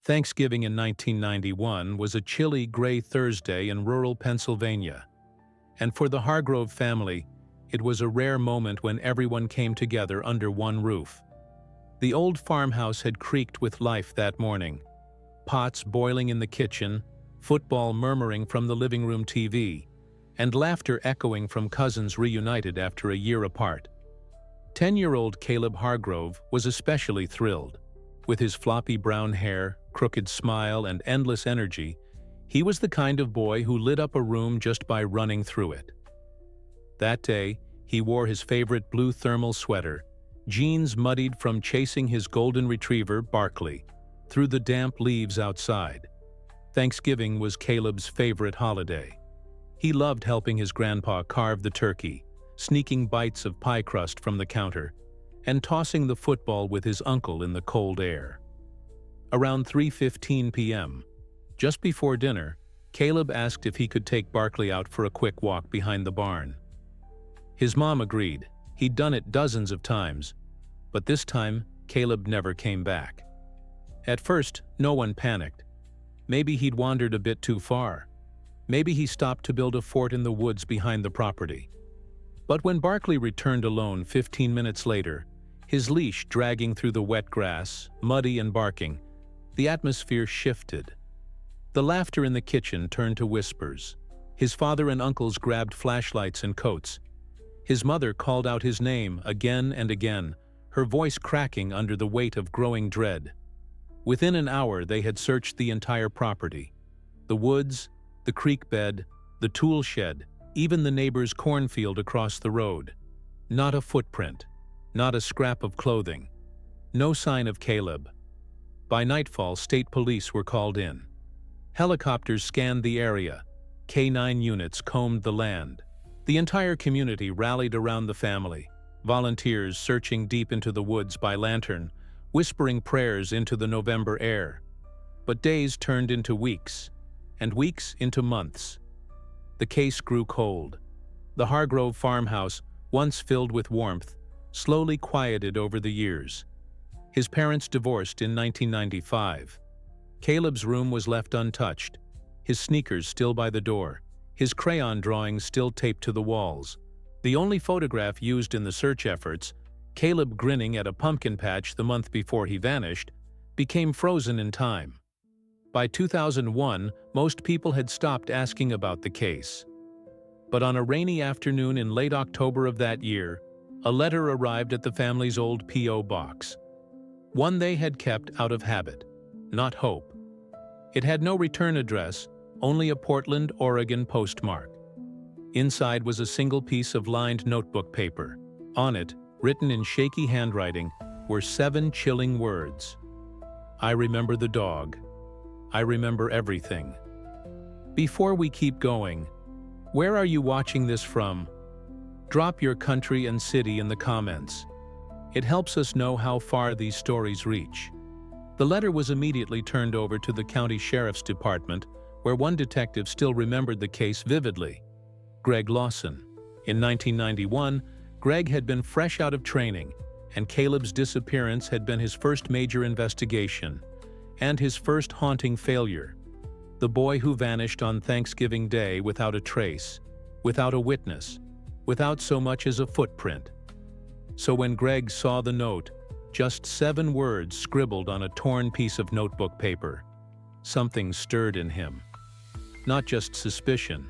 Thanksgiving in 1991 was a chilly, gray Thursday in rural Pennsylvania, and for the Hargrove family, it was a rare moment when everyone came together under one roof. The old farmhouse had creaked with life that morning, pots boiling in the kitchen, football murmuring from the living room TV, and laughter echoing from cousins reunited after a year apart. 10-year-old Caleb Hargrove was especially thrilled. With his floppy brown hair, crooked smile, and endless energy, he was the kind of boy who lit up a room just by running through it. That day, he wore his favorite blue thermal sweater, jeans muddied from chasing his golden retriever, Barkley, through the damp leaves outside. Thanksgiving was Caleb's favorite holiday. He loved helping his grandpa carve the turkey, sneaking bites of pie crust from the counter, and tossing the football with his uncle in the cold air. Around 3:15 p.m., just before dinner, Caleb asked if he could take Barkley out for a quick walk behind the barn. His mom agreed. He'd done it dozens of times, but this time, Caleb never came back. At first, no one panicked. Maybe he'd wandered a bit too far. Maybe he stopped to build a fort in the woods behind the property. But when Barkley returned alone 15 minutes later, his leash dragging through the wet grass, muddy and barking, the atmosphere shifted. The laughter in the kitchen turned to whispers. His father and uncles grabbed flashlights and coats. His mother called out his name again and again, her voice cracking under the weight of growing dread. Within an hour, they had searched the entire property. The woods, the creek bed, the tool shed, even the neighbor's cornfield across the road. Not a footprint, not a scrap of clothing, no sign of Caleb. By nightfall, state police were called in. Helicopters scanned the area. K-9 units combed the land. The entire community rallied around the family, volunteers searching deep into the woods by lantern, whispering prayers into the November air. But days turned into weeks, and weeks into months. The case grew cold. The Hargrove farmhouse, once filled with warmth, slowly quieted over the years. His parents divorced in 1995. Caleb's room was left untouched, his sneakers still by the door, his crayon drawings still taped to the walls. The only photograph used in the search efforts, Caleb grinning at a pumpkin patch the month before he vanished, became frozen in time. By 2001, most people had stopped asking about the case. But on a rainy afternoon in late October of that year, a letter arrived at the family's old P.O. box. One they had kept out of habit, not hope. It had no return address, only a Portland, Oregon postmark. Inside was a single piece of lined notebook paper. On it, written in shaky handwriting, were 7 chilling words. I remember the dog. I remember everything. Before we keep going, where are you watching this from? Drop your country and city in the comments. It helps us know how far these stories reach. The letter was immediately turned over to the county sheriff's department, where one detective still remembered the case vividly. Greg Lawson. In 1991, Greg had been fresh out of training, and Caleb's disappearance had been his first major investigation, and his first haunting failure. The boy who vanished on Thanksgiving Day without a trace, without a witness, without so much as a footprint. So when Greg saw the note, just 7 words scribbled on a torn piece of notebook paper, something stirred in him. Not just suspicion,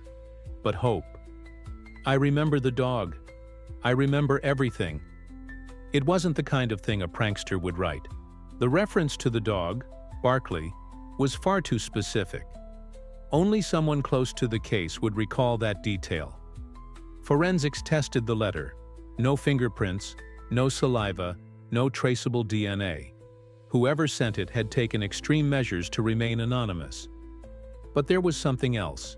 but hope. I remember the dog. I remember everything. It wasn't the kind of thing a prankster would write. The reference to the dog, Barkley, was far too specific. Only someone close to the case would recall that detail. Forensics tested the letter. No fingerprints, no saliva, no traceable DNA. Whoever sent it had taken extreme measures to remain anonymous. But there was something else.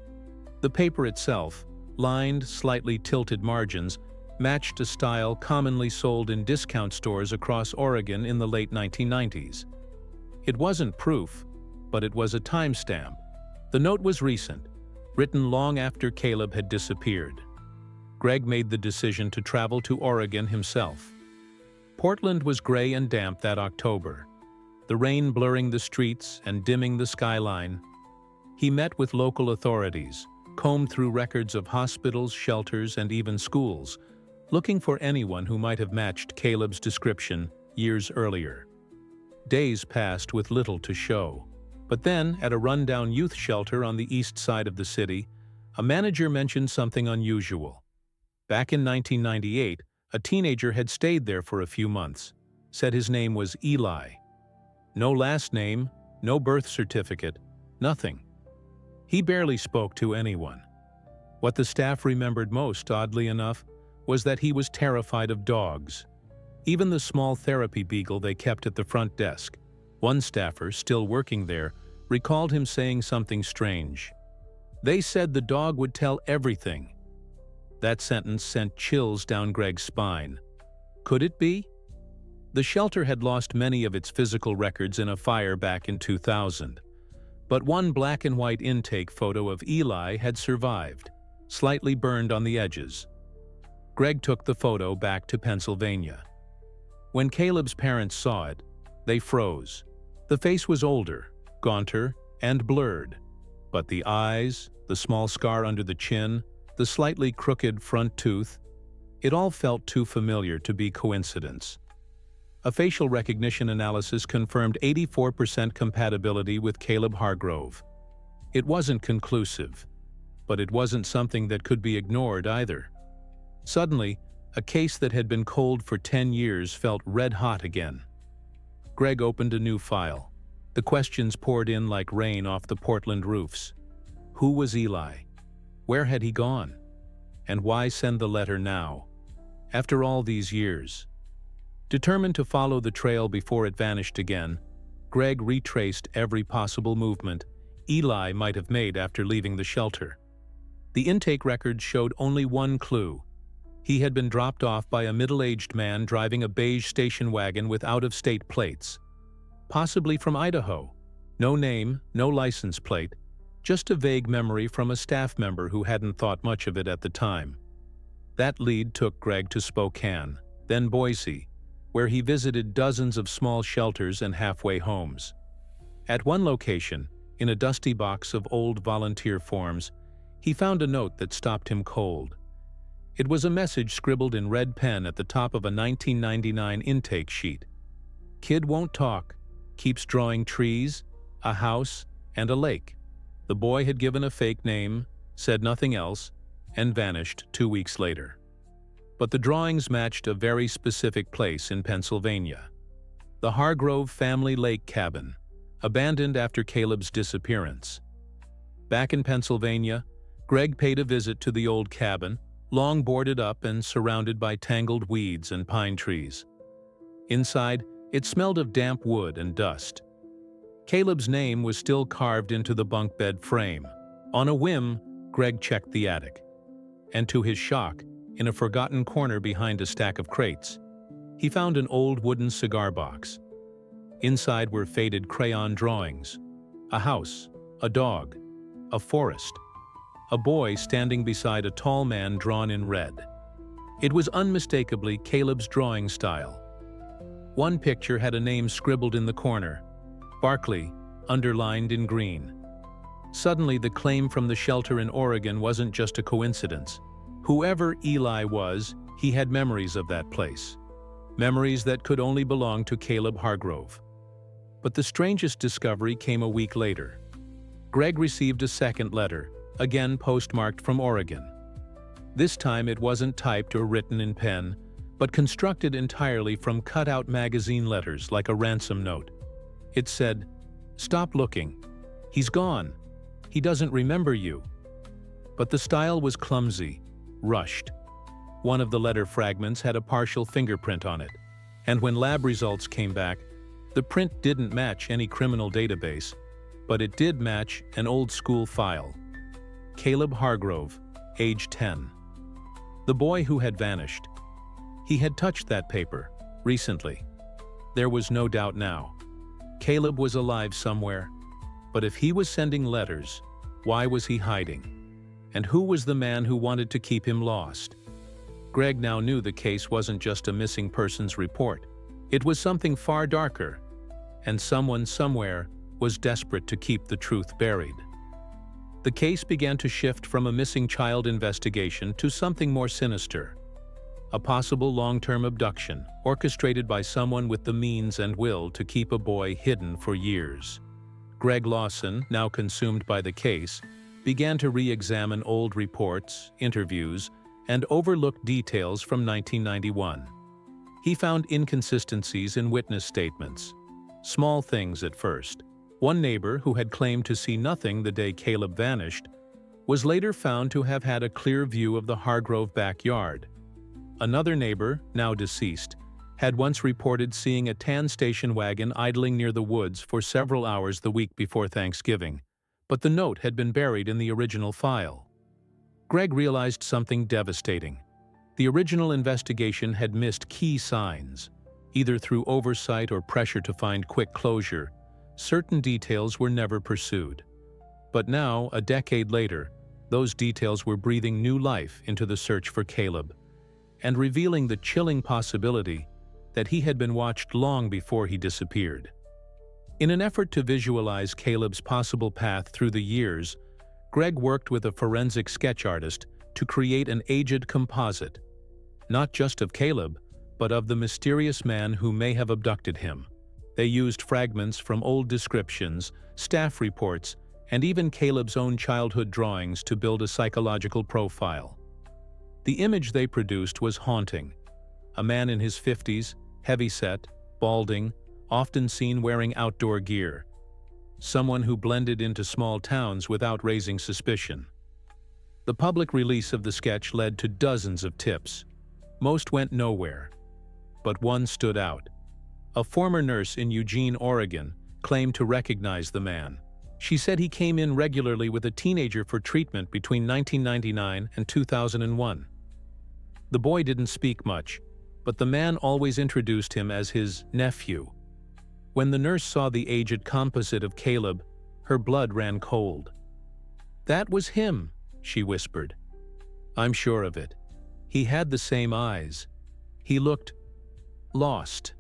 The paper itself, lined, slightly tilted margins, matched a style commonly sold in discount stores across Oregon in the late 1990s. It wasn't proof, but it was a timestamp. The note was recent, written long after Caleb had disappeared. Greg made the decision to travel to Oregon himself. Portland was gray and damp that October. the rain blurring the streets and dimming the skyline. He met with local authorities, combed through records of hospitals, shelters, and even schools, looking for anyone who might have matched Caleb's description years earlier. Days passed with little to show. But then, at a rundown youth shelter on the east side of the city, a manager mentioned something unusual. Back in 1998, a teenager had stayed there for a few months, said his name was Eli. No last name, no birth certificate, nothing. He barely spoke to anyone. What the staff remembered most, oddly enough, was that he was terrified of dogs. Even the small therapy beagle they kept at the front desk. One staffer, still working there, recalled him saying something strange. They said the dog would tell everything. That sentence sent chills down Greg's spine. Could it be? The shelter had lost many of its physical records in a fire back in 2000. But one black and white intake photo of Eli had survived, slightly burned on the edges. Greg took the photo back to Pennsylvania. When Caleb's parents saw it, they froze. The face was older, gaunter, and blurred. But the eyes, the small scar under the chin, the slightly crooked front tooth, it all felt too familiar to be coincidence. A facial recognition analysis confirmed 84% compatibility with Caleb Hargrove. It wasn't conclusive, but it wasn't something that could be ignored either. Suddenly, a case that had been cold for 10 years felt red-hot again. Greg opened a new file. The questions poured in like rain off the Portland roofs. Who was Eli? Where had he gone? And why send the letter now, after all these years? Determined to follow the trail before it vanished again, Greg retraced every possible movement Eli might have made after leaving the shelter. The intake records showed only one clue. He had been dropped off by a middle-aged man driving a beige station wagon with out-of-state plates. Possibly from Idaho. No name, no license plate, just a vague memory from a staff member who hadn't thought much of it at the time. That lead took Greg to Spokane, then Boise, where he visited dozens of small shelters and halfway homes. At one location, in a dusty box of old volunteer forms, he found a note that stopped him cold. It was a message scribbled in red pen at the top of a 1999 intake sheet. Kid won't talk, keeps drawing trees, a house, and a lake. The boy had given a fake name, said nothing else, and vanished 2 weeks later. But the drawings matched a very specific place in Pennsylvania. The Hargrove family lake cabin, abandoned after Caleb's disappearance. Back in Pennsylvania, Greg paid a visit to the old cabin, long boarded up and surrounded by tangled weeds and pine trees. Inside, it smelled of damp wood and dust. Caleb's name was still carved into the bunk bed frame. On a whim, Greg checked the attic. And to his shock, in a forgotten corner behind a stack of crates, he found an old wooden cigar box. Inside were faded crayon drawings, a house, a dog, a forest, a boy standing beside a tall man drawn in red. It was unmistakably Caleb's drawing style. One picture had a name scribbled in the corner, Barkley, underlined in green. Suddenly, the claim from the shelter in Oregon wasn't just a coincidence. Whoever Eli was, he had memories of that place. Memories that could only belong to Caleb Hargrove. But the strangest discovery came a week later. Greg received a second letter, again postmarked from Oregon. This time it wasn't typed or written in pen, but constructed entirely from cut-out magazine letters like a ransom note. It said, "Stop looking. He's gone. He doesn't remember you." But the style was clumsy, rushed. One of the letter fragments had a partial fingerprint on it, and when lab results came back, the print didn't match any criminal database, but it did match an old-school file. Caleb Hargrove, age 10. The boy who had vanished. He had touched that paper, recently. There was no doubt now. Caleb was alive somewhere, but if he was sending letters, why was he hiding? And who was the man who wanted to keep him lost? Greg now knew the case wasn't just a missing persons report. It was something far darker, and someone somewhere was desperate to keep the truth buried. The case began to shift from a missing child investigation to something more sinister: a possible long-term abduction orchestrated by someone with the means and will to keep a boy hidden for years. Greg Lawson, now consumed by the case, began to re-examine old reports, interviews, and overlooked details from 1991. He found inconsistencies in witness statements. Small things at first. One neighbor, who had claimed to see nothing the day Caleb vanished, was later found to have had a clear view of the Hargrove backyard. Another neighbor, now deceased, had once reported seeing a tan station wagon idling near the woods for several hours the week before Thanksgiving, but the note had been buried in the original file. Greg realized something devastating. The original investigation had missed key signs. Either through oversight or pressure to find quick closure, certain details were never pursued. But now, a decade later, those details were breathing new life into the search for Caleb, and revealing the chilling possibility that he had been watched long before he disappeared. In an effort to visualize Caleb's possible path through the years, Greg worked with a forensic sketch artist to create an aged composite, not just of Caleb, but of the mysterious man who may have abducted him. They used fragments from old descriptions, staff reports, and even Caleb's own childhood drawings to build a psychological profile. The image they produced was haunting. A man in his 50s, heavyset, balding, often seen wearing outdoor gear. Someone who blended into small towns without raising suspicion. The public release of the sketch led to dozens of tips. Most went nowhere, but one stood out. A former nurse in Eugene, Oregon, claimed to recognize the man. She said he came in regularly with a teenager for treatment between 1999 and 2001. The boy didn't speak much, but the man always introduced him as his nephew. When the nurse saw the aged composite of Caleb, her blood ran cold. "That was him," she whispered. "I'm sure of it. He had the same eyes. He looked lost."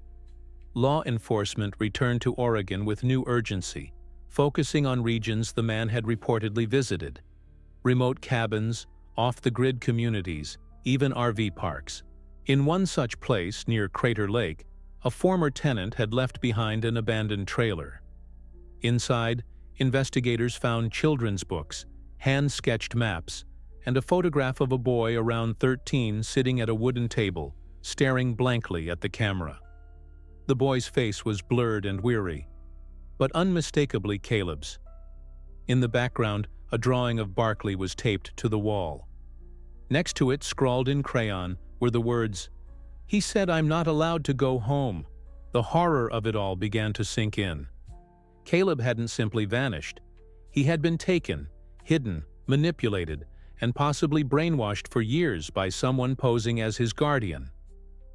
Law enforcement returned to Oregon with new urgency, focusing on regions the man had reportedly visited: remote cabins, off-the-grid communities, even RV parks. In one such place, near Crater Lake, a former tenant had left behind an abandoned trailer. Inside, investigators found children's books, hand-sketched maps, and a photograph of a boy around 13 sitting at a wooden table, staring blankly at the camera. The boy's face was blurred and weary, but unmistakably Caleb's. In the background, a drawing of Barkley was taped to the wall. Next to it, scrawled in crayon, were the words, "He said I'm not allowed to go home." The horror of it all began to sink in. Caleb hadn't simply vanished. He had been taken, hidden, manipulated, and possibly brainwashed for years by someone posing as his guardian.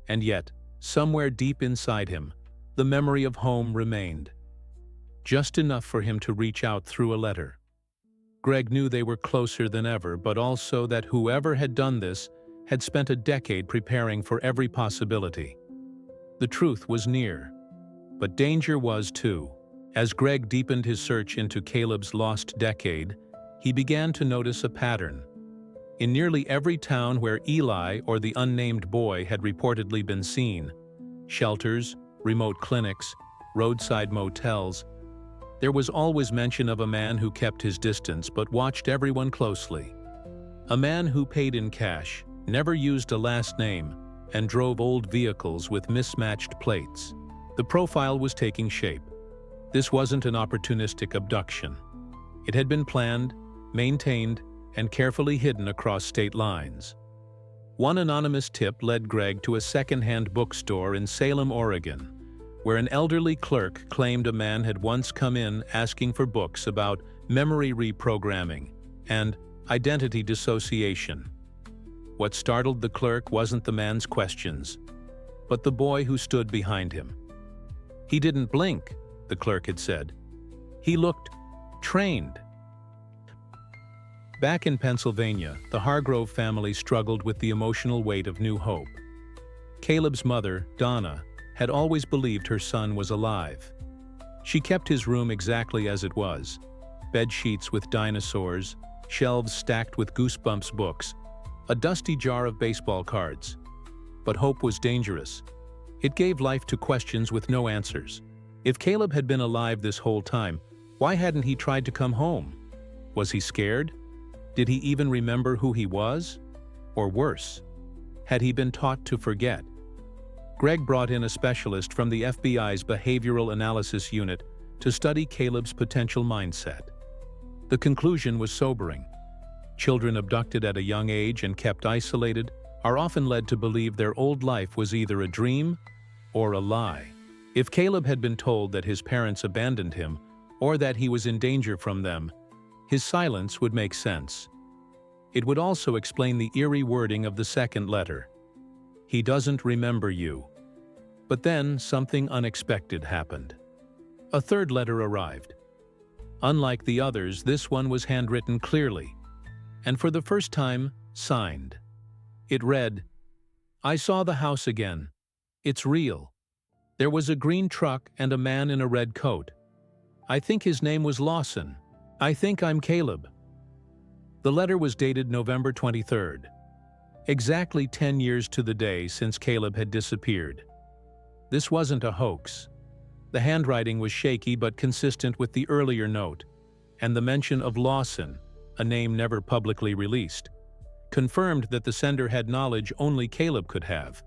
And yet, somewhere deep inside him, the memory of home remained. Just enough for him to reach out through a letter. Greg knew they were closer than ever, but also that whoever had done this had spent a decade preparing for every possibility. The truth was near, but danger was too. As Greg deepened his search into Caleb's lost decade, he began to notice a pattern. In nearly every town where Eli or the unnamed boy had reportedly been seen, shelters, remote clinics, roadside motels, there was always mention of a man who kept his distance but watched everyone closely. A man who paid in cash, never used a last name, and drove old vehicles with mismatched plates. The profile was taking shape. This wasn't an opportunistic abduction. It had been planned, maintained, and carefully hidden across state lines. One anonymous tip led Greg to a second-hand bookstore in Salem, Oregon, where an elderly clerk claimed a man had once come in asking for books about memory reprogramming and identity dissociation. What startled the clerk wasn't the man's questions, but the boy who stood behind him. "He didn't blink," the clerk had said. "He looked trained." Back in Pennsylvania, the Hargrove family struggled with the emotional weight of new hope. Caleb's mother, Donna, had always believed her son was alive. She kept his room exactly as it was: bed sheets with dinosaurs, shelves stacked with Goosebumps books, a dusty jar of baseball cards. But hope was dangerous. It gave life to questions with no answers. If Caleb had been alive this whole time, why hadn't he tried to come home? Was he scared? Did he even remember who he was? Or worse, had he been taught to forget? Greg brought in a specialist from the FBI's Behavioral Analysis Unit to study Caleb's potential mindset. The conclusion was sobering. Children abducted at a young age and kept isolated are often led to believe their old life was either a dream or a lie. If Caleb had been told that his parents abandoned him or that he was in danger from them, his silence would make sense. It would also explain the eerie wording of the second letter. He doesn't remember you. But then something unexpected happened. A third letter arrived. Unlike the others, this one was handwritten clearly, and for the first time, signed. It read, "I saw the house again. It's real. There was a green truck and a man in a red coat. I think his name was Lawson. I think I'm Caleb." The letter was dated November 23rd, exactly 10 years to the day since Caleb had disappeared. This wasn't a hoax. The handwriting was shaky but consistent with the earlier note, and the mention of Lawson, a name never publicly released, confirmed that the sender had knowledge only Caleb could have.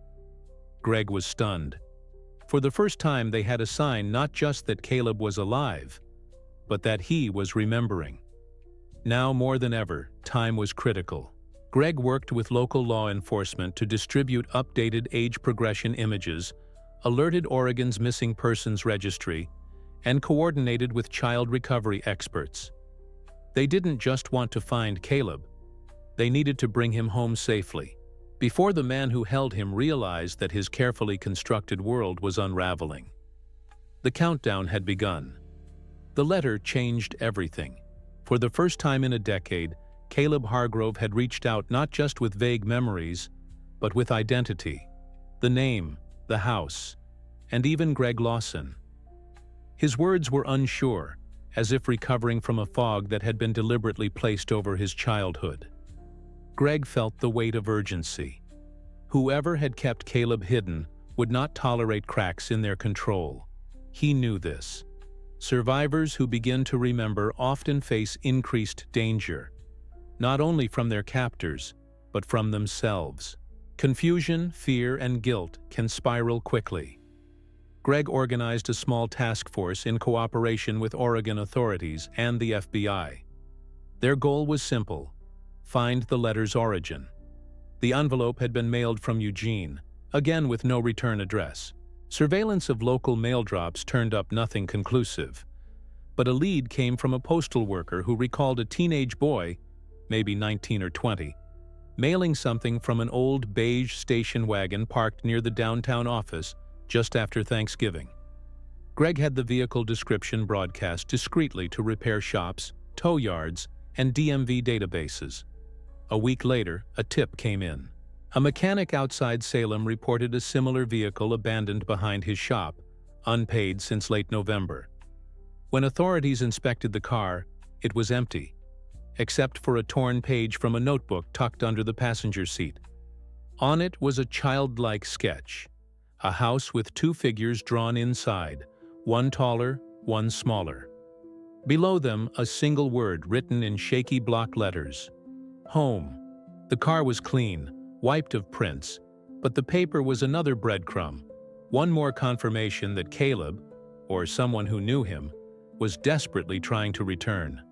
Greg was stunned. For the first time, they had a sign not just that Caleb was alive, but that he was remembering. Now more than ever, time was critical. Greg worked with local law enforcement to distribute updated age progression images, alerted Oregon's Missing Persons Registry, and coordinated with child recovery experts. They didn't just want to find Caleb. They needed to bring him home safely, before the man who held him realized that his carefully constructed world was unraveling. The countdown had begun. The letter changed everything. For the first time in a decade, Caleb Hargrove had reached out not just with vague memories, but with identity. The name, the house, and even Greg Lawson. His words were unsure, as if recovering from a fog that had been deliberately placed over his childhood. Greg felt the weight of urgency. Whoever had kept Caleb hidden would not tolerate cracks in their control. He knew this. Survivors who begin to remember often face increased danger, not only from their captors, but from themselves. Confusion, fear, and guilt can spiral quickly. Greg organized a small task force in cooperation with Oregon authorities and the FBI. Their goal was simple: find the letter's origin. The envelope had been mailed from Eugene, again with no return address. Surveillance of local mail drops turned up nothing conclusive, but a lead came from a postal worker who recalled a teenage boy, maybe 19 or 20, mailing something from an old beige station wagon parked near the downtown office just after Thanksgiving. Greg had the vehicle description broadcast discreetly to repair shops, tow yards, and DMV databases. A week later, a tip came in. A mechanic outside Salem reported a similar vehicle abandoned behind his shop, unpaid since late November. When authorities inspected the car, it was empty, except for a torn page from a notebook tucked under the passenger seat. On it was a childlike sketch: a house with two figures drawn inside, one taller, one smaller. Below them, a single word written in shaky block letters: home. The car was clean, wiped of prints, but the paper was another breadcrumb, one more confirmation that Caleb, or someone who knew him, was desperately trying to return.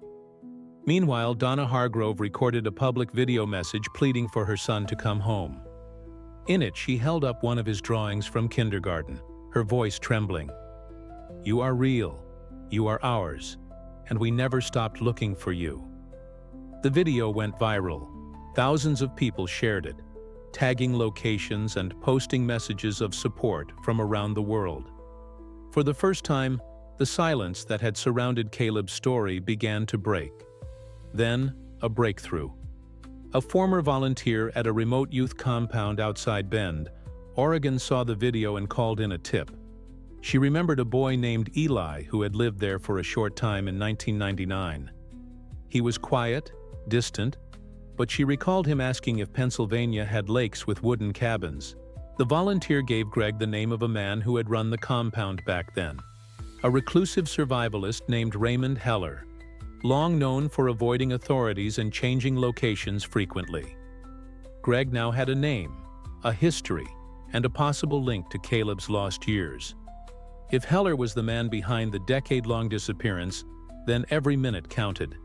Meanwhile, Donna Hargrove recorded a public video message pleading for her son to come home. In it, she held up one of his drawings from kindergarten, her voice trembling. "You are real, you are ours, and we never stopped looking for you." The video went viral. Thousands of people shared it, tagging locations and posting messages of support from around the world. For the first time, the silence that had surrounded Caleb's story began to break. Then, a breakthrough. A former volunteer at a remote youth compound outside Bend, Oregon saw the video and called in a tip. She remembered a boy named Eli who had lived there for a short time in 1999. He was quiet, distant, but she recalled him asking if Pennsylvania had lakes with wooden cabins. The volunteer gave Greg the name of a man who had run the compound back then, a reclusive survivalist named Raymond Heller, long known for avoiding authorities and changing locations frequently. Greg now had a name, a history, and a possible link to Caleb's lost years. If Heller was the man behind the decade-long disappearance, then every minute counted.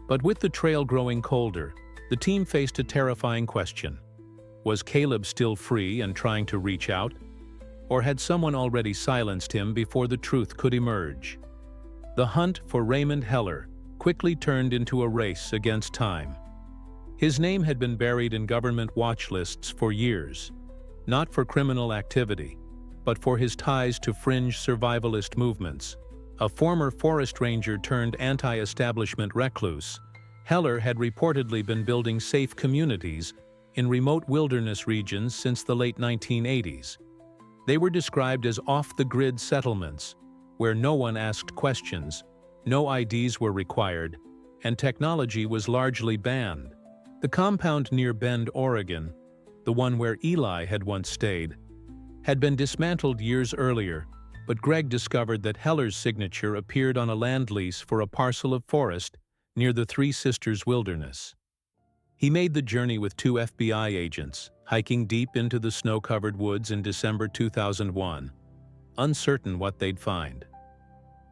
But with the trail growing colder, the team faced a terrifying question. Was Caleb still free and trying to reach out? Or had someone already silenced him before the truth could emerge? The hunt for Raymond Heller quickly turned into a race against time. His name had been buried in government watch lists for years, not for criminal activity, but for his ties to fringe survivalist movements. A former forest ranger turned anti-establishment recluse, Heller had reportedly been building safe communities in remote wilderness regions since the late 1980s. They were described as off-the-grid settlements, where no one asked questions, no IDs were required, and technology was largely banned. The compound near Bend, Oregon, the one where Eli had once stayed, had been dismantled years earlier, but Greg discovered that Heller's signature appeared on a land lease for a parcel of forest near the Three Sisters Wilderness. He made the journey with 2 FBI agents, hiking deep into the snow-covered woods in December 2001, uncertain what they'd find.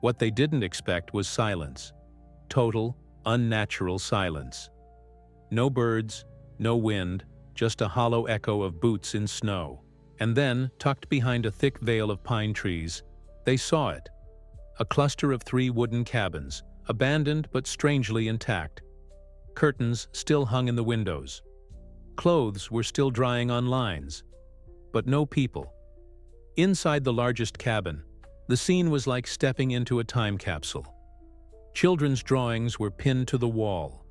What they didn't expect was silence. Total, unnatural silence. No birds, no wind, just a hollow echo of boots in snow. And then, tucked behind a thick veil of pine trees, they saw it. A cluster of 3 wooden cabins, abandoned but strangely intact. Curtains still hung in the windows. Clothes were still drying on lines, but no people. Inside the largest cabin, the scene was like stepping into a time capsule. Children's drawings were pinned to the wall.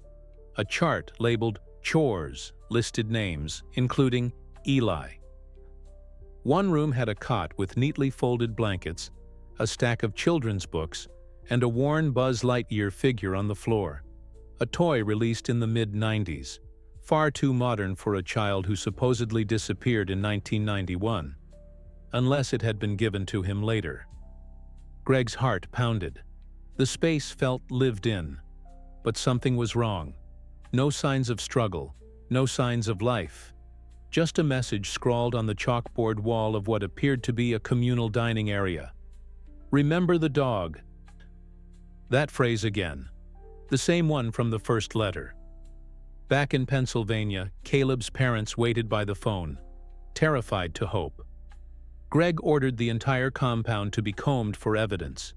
A chart labeled "Chores" listed names, including Eli. One room had a cot with neatly folded blankets, a stack of children's books, and a worn Buzz Lightyear figure on the floor, a toy released in the mid-90s, far too modern for a child who supposedly disappeared in 1991, unless it had been given to him later. Greg's heart pounded. The space felt lived in, but something was wrong. No signs of struggle, no signs of life. Just a message scrawled on the chalkboard wall of what appeared to be a communal dining area. "Remember the dog." That phrase again. The same one from the first letter. Back in Pennsylvania, Caleb's parents waited by the phone, terrified to hope. Greg ordered the entire compound to be combed for evidence.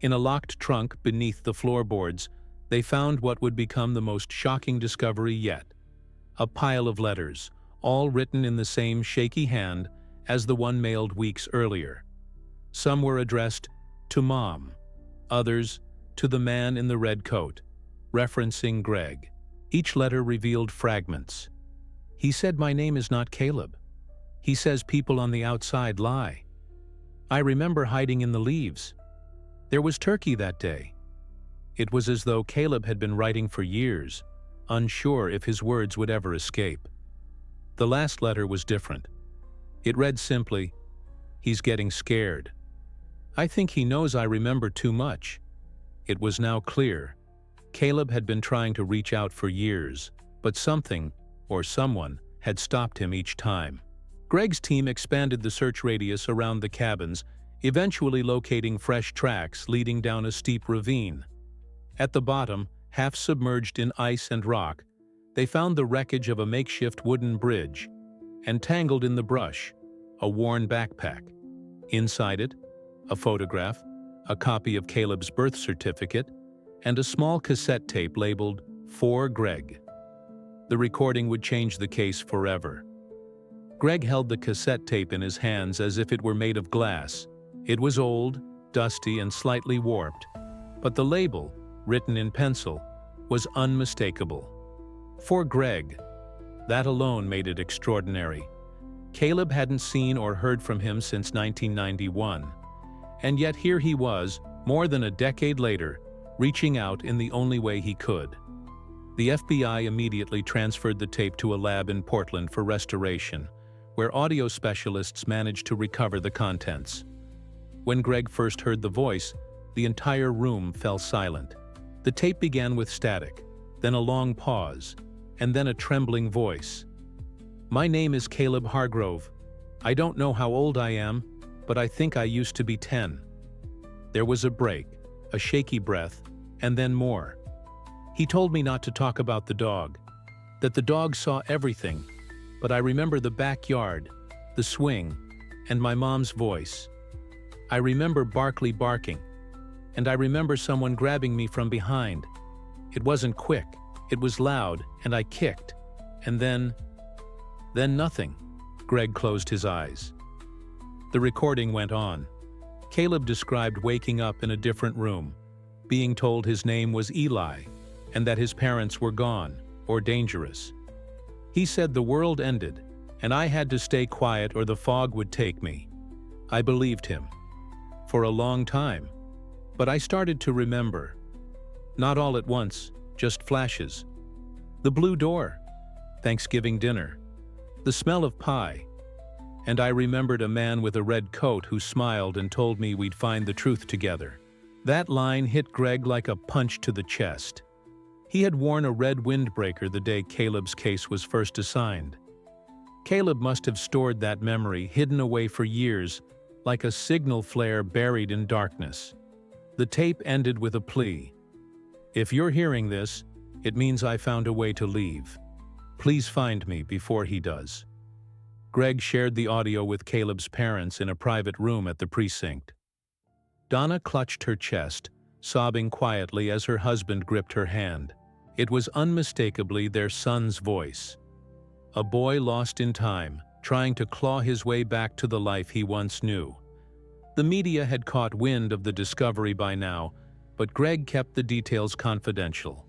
In a locked trunk beneath the floorboards, they found what would become the most shocking discovery yet. A pile of letters, all written in the same shaky hand as the one mailed weeks earlier. Some were addressed to Mom, others to the man in the red coat, referencing Greg. Each letter revealed fragments. "He said my name is not Caleb. He says people on the outside lie. I remember hiding in the leaves. There was turkey that day." It was as though Caleb had been writing for years, unsure if his words would ever escape. The last letter was different. It read simply, "He's getting scared. I think he knows I remember too much." It was now clear. Caleb had been trying to reach out for years, but something, or someone, had stopped him each time. Greg's team expanded the search radius around the cabins, eventually locating fresh tracks leading down a steep ravine. At the bottom, half submerged in ice and rock, they found the wreckage of a makeshift wooden bridge, and tangled in the brush, a worn backpack. Inside it, a photograph, a copy of Caleb's birth certificate, and a small cassette tape labeled "For Greg." The recording would change the case forever. Greg held the cassette tape in his hands as if it were made of glass. It was old, dusty, and slightly warped, but the label, written in pencil, was unmistakable. "For Greg." That alone made it extraordinary. Caleb hadn't seen or heard from him since 1991. And yet here he was, more than a decade later, reaching out in the only way he could. The FBI immediately transferred the tape to a lab in Portland for restoration, where audio specialists managed to recover the contents. When Greg first heard the voice, the entire room fell silent. The tape began with static, then a long pause, and then a trembling voice. "My name is Caleb Hargrove. I don't know how old I am, but I think I used to be 10. There was a break, a shaky breath, and then more. He told me not to talk about the dog, that the dog saw everything, but I remember the backyard, the swing, and my mom's voice. I remember Barkley barking, and I remember someone grabbing me from behind. It wasn't quick, it was loud, and I kicked. And then nothing." Greg closed his eyes. The recording went on. Caleb described waking up in a different room, being told his name was Eli, and that his parents were gone, or dangerous. He said the world ended, and I had to stay quiet or the fog would take me. I believed him. For a long time. But I started to remember. Not all at once, just flashes. The blue door, Thanksgiving dinner, the smell of pie, and I remembered a man with a red coat who smiled and told me we'd find the truth together. That line hit Greg like a punch to the chest. He had worn a red windbreaker the day Caleb's case was first assigned. Caleb must have stored that memory hidden away for years, like a signal flare buried in darkness. The tape ended with a plea. "If you're hearing this, it means I found a way to leave. Please find me before he does." Greg shared the audio with Caleb's parents in a private room at the precinct. Donna clutched her chest, sobbing quietly as her husband gripped her hand. It was unmistakably their son's voice. A boy lost in time, trying to claw his way back to the life he once knew. The media had caught wind of the discovery by now, but Greg kept the details confidential.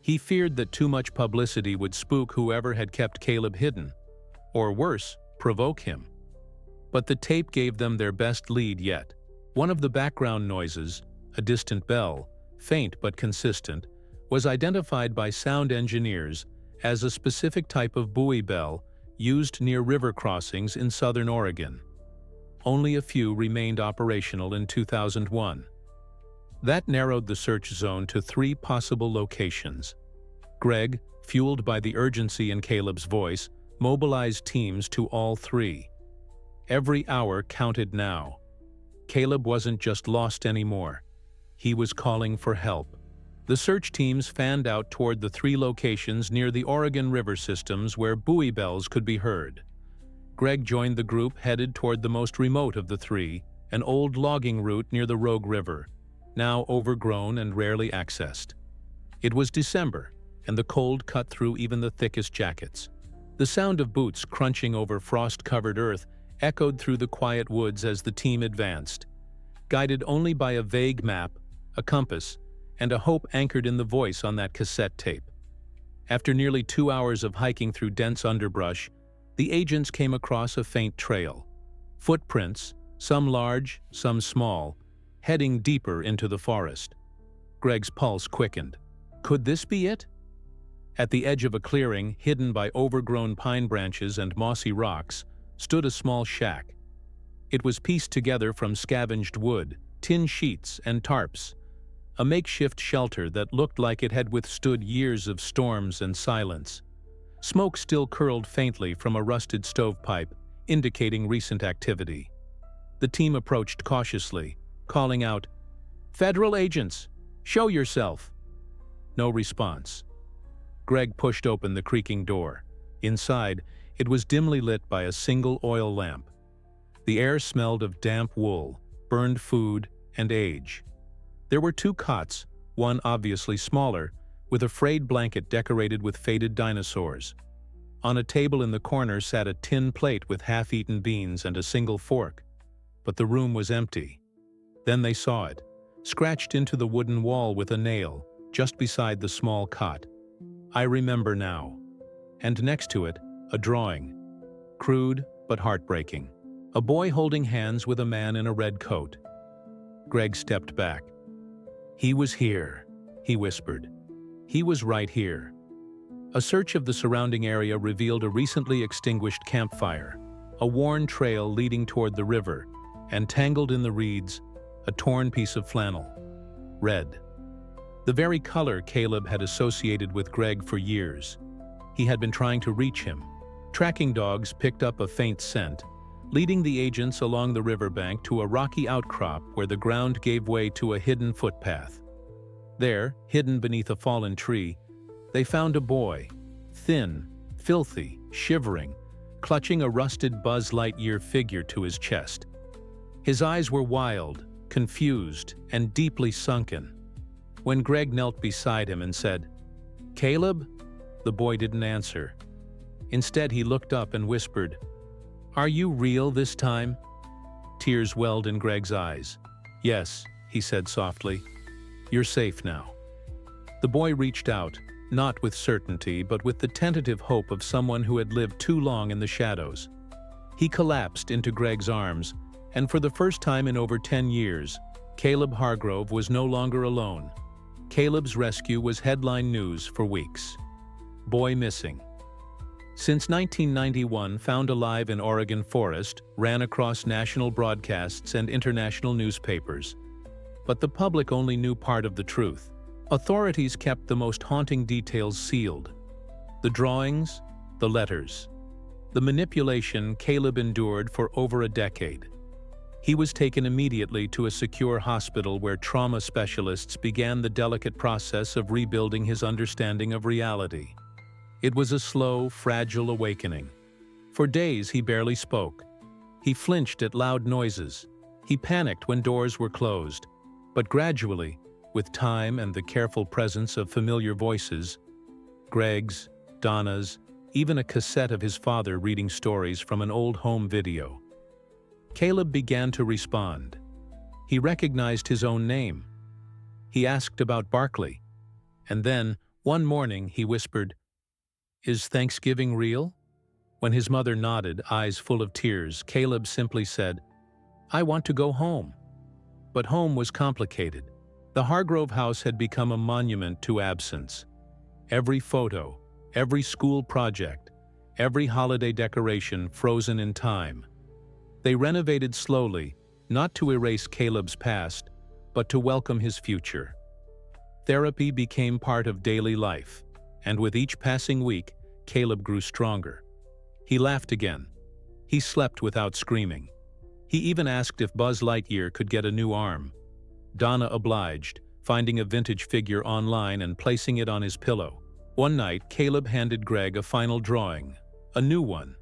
He feared that too much publicity would spook whoever had kept Caleb hidden, or worse, provoke him. But the tape gave them their best lead yet. One of the background noises, a distant bell, faint but consistent, was identified by sound engineers as a specific type of buoy bell used near river crossings in southern Oregon. Only a few remained operational in 2001. That narrowed the search zone to 3 possible locations. Greg, fueled by the urgency in Caleb's voice, mobilized teams to all 3. Every hour counted now. Caleb wasn't just lost anymore. He was calling for help. The search teams fanned out toward the 3 locations near the Oregon River systems where buoy bells could be heard. Greg joined the group headed toward the most remote of the 3, an old logging route near the Rogue River, now overgrown and rarely accessed. It was December, and the cold cut through even the thickest jackets. The sound of boots crunching over frost-covered earth echoed through the quiet woods as the team advanced, guided only by a vague map, a compass, and a hope anchored in the voice on that cassette tape. After nearly 2 hours of hiking through dense underbrush, the agents came across a faint trail. Footprints, some large, some small, heading deeper into the forest. Greg's pulse quickened. Could this be it? At the edge of a clearing, hidden by overgrown pine branches and mossy rocks, stood a small shack. It was pieced together from scavenged wood, tin sheets, and tarps, a makeshift shelter that looked like it had withstood years of storms and silence. Smoke still curled faintly from a rusted stovepipe, indicating recent activity. The team approached cautiously, calling out, "Federal agents, show yourself!" No response. Greg pushed open the creaking door. Inside, it was dimly lit by a single oil lamp. The air smelled of damp wool, burned food, and age. There were 2 cots, one obviously smaller, with a frayed blanket decorated with faded dinosaurs. On a table in the corner sat a tin plate with half-eaten beans and a single fork. But the room was empty. Then they saw it, scratched into the wooden wall with a nail, just beside the small cot. "I remember now." And next to it, a drawing. Crude, but heartbreaking. A boy holding hands with a man in a red coat. Greg stepped back. "He was here," he whispered. "He was right here." A search of the surrounding area revealed a recently extinguished campfire, a worn trail leading toward the river, and tangled in the reeds, a torn piece of flannel. Red. The very color Caleb had associated with Greg for years. He had been trying to reach him. Tracking dogs picked up a faint scent, leading the agents along the riverbank to a rocky outcrop where the ground gave way to a hidden footpath. There, hidden beneath a fallen tree, they found a boy, thin, filthy, shivering, clutching a rusted Buzz Lightyear figure to his chest. His eyes were wild, confused, and deeply sunken. When Greg knelt beside him and said, "Caleb?" the boy didn't answer. Instead, he looked up and whispered, "Are you real this time?" Tears welled in Greg's eyes. "Yes," he said softly. "You're safe now." The boy reached out, not with certainty, but with the tentative hope of someone who had lived too long in the shadows. He collapsed into Greg's arms, and for the first time in over 10 years, Caleb Hargrove was no longer alone. Caleb's rescue was headline news for weeks. Boy missing. Since 1991, found alive in Oregon forest, ran across national broadcasts and international newspapers. But the public only knew part of the truth. Authorities kept the most haunting details sealed. The drawings, the letters, the manipulation Caleb endured for over a decade. He was taken immediately to a secure hospital where trauma specialists began the delicate process of rebuilding his understanding of reality. It was a slow, fragile awakening. For days he barely spoke. He flinched at loud noises. He panicked when doors were closed. But gradually, with time and the careful presence of familiar voices, Greg's, Donna's, even a cassette of his father reading stories from an old home video, Caleb began to respond. He recognized his own name. He asked about Barkley. And then, one morning, he whispered, "Is Thanksgiving real?" When his mother nodded, eyes full of tears, Caleb simply said, "I want to go home." But home was complicated. The Hargrove house had become a monument to absence. Every photo, every school project, every holiday decoration frozen in time. They renovated slowly, not to erase Caleb's past, but to welcome his future. Therapy became part of daily life, and with each passing week, Caleb grew stronger. He laughed again. He slept without screaming. He even asked if Buzz Lightyear could get a new arm. Donna obliged, finding a vintage figure online and placing it on his pillow. One night, Caleb handed Greg a final drawing, a new one.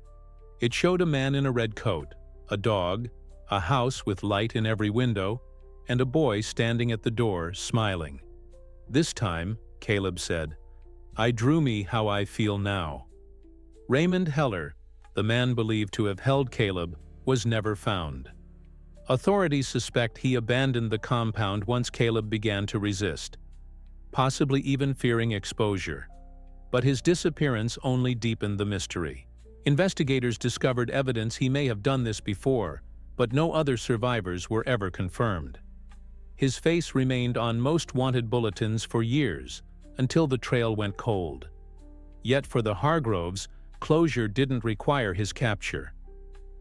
It showed a man in a red coat, a dog, a house with light in every window, and a boy standing at the door, smiling. "This time," Caleb said, "I drew me how I feel now." Raymond Heller, the man believed to have held Caleb, was never found. Authorities suspect he abandoned the compound once Caleb began to resist, possibly even fearing exposure. But his disappearance only deepened the mystery. Investigators discovered evidence he may have done this before, but no other survivors were ever confirmed. His face remained on most wanted bulletins for years, until the trail went cold. Yet for the Hargroves, closure didn't require his capture.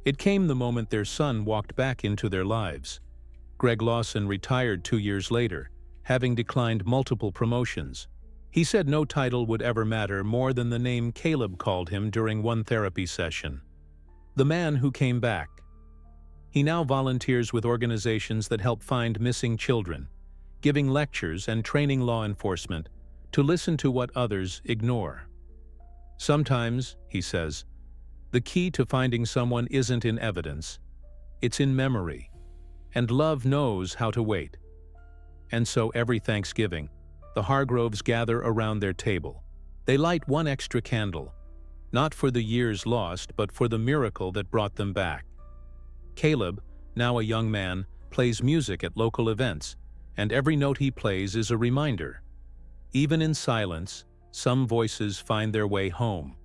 It came the moment their son walked back into their lives. Greg Lawson retired 2 years later, having declined multiple promotions. He said no title would ever matter more than the name Caleb called him during one therapy session. The man who came back. He now volunteers with organizations that help find missing children, giving lectures and training law enforcement to listen to what others ignore. Sometimes, he says, the key to finding someone isn't in evidence, it's in memory, and love knows how to wait. And so every Thanksgiving, the Hargroves gather around their table. They light one extra candle, not for the years lost, but for the miracle that brought them back. Caleb, now a young man, plays music at local events, and every note he plays is a reminder. Even in silence, some voices find their way home.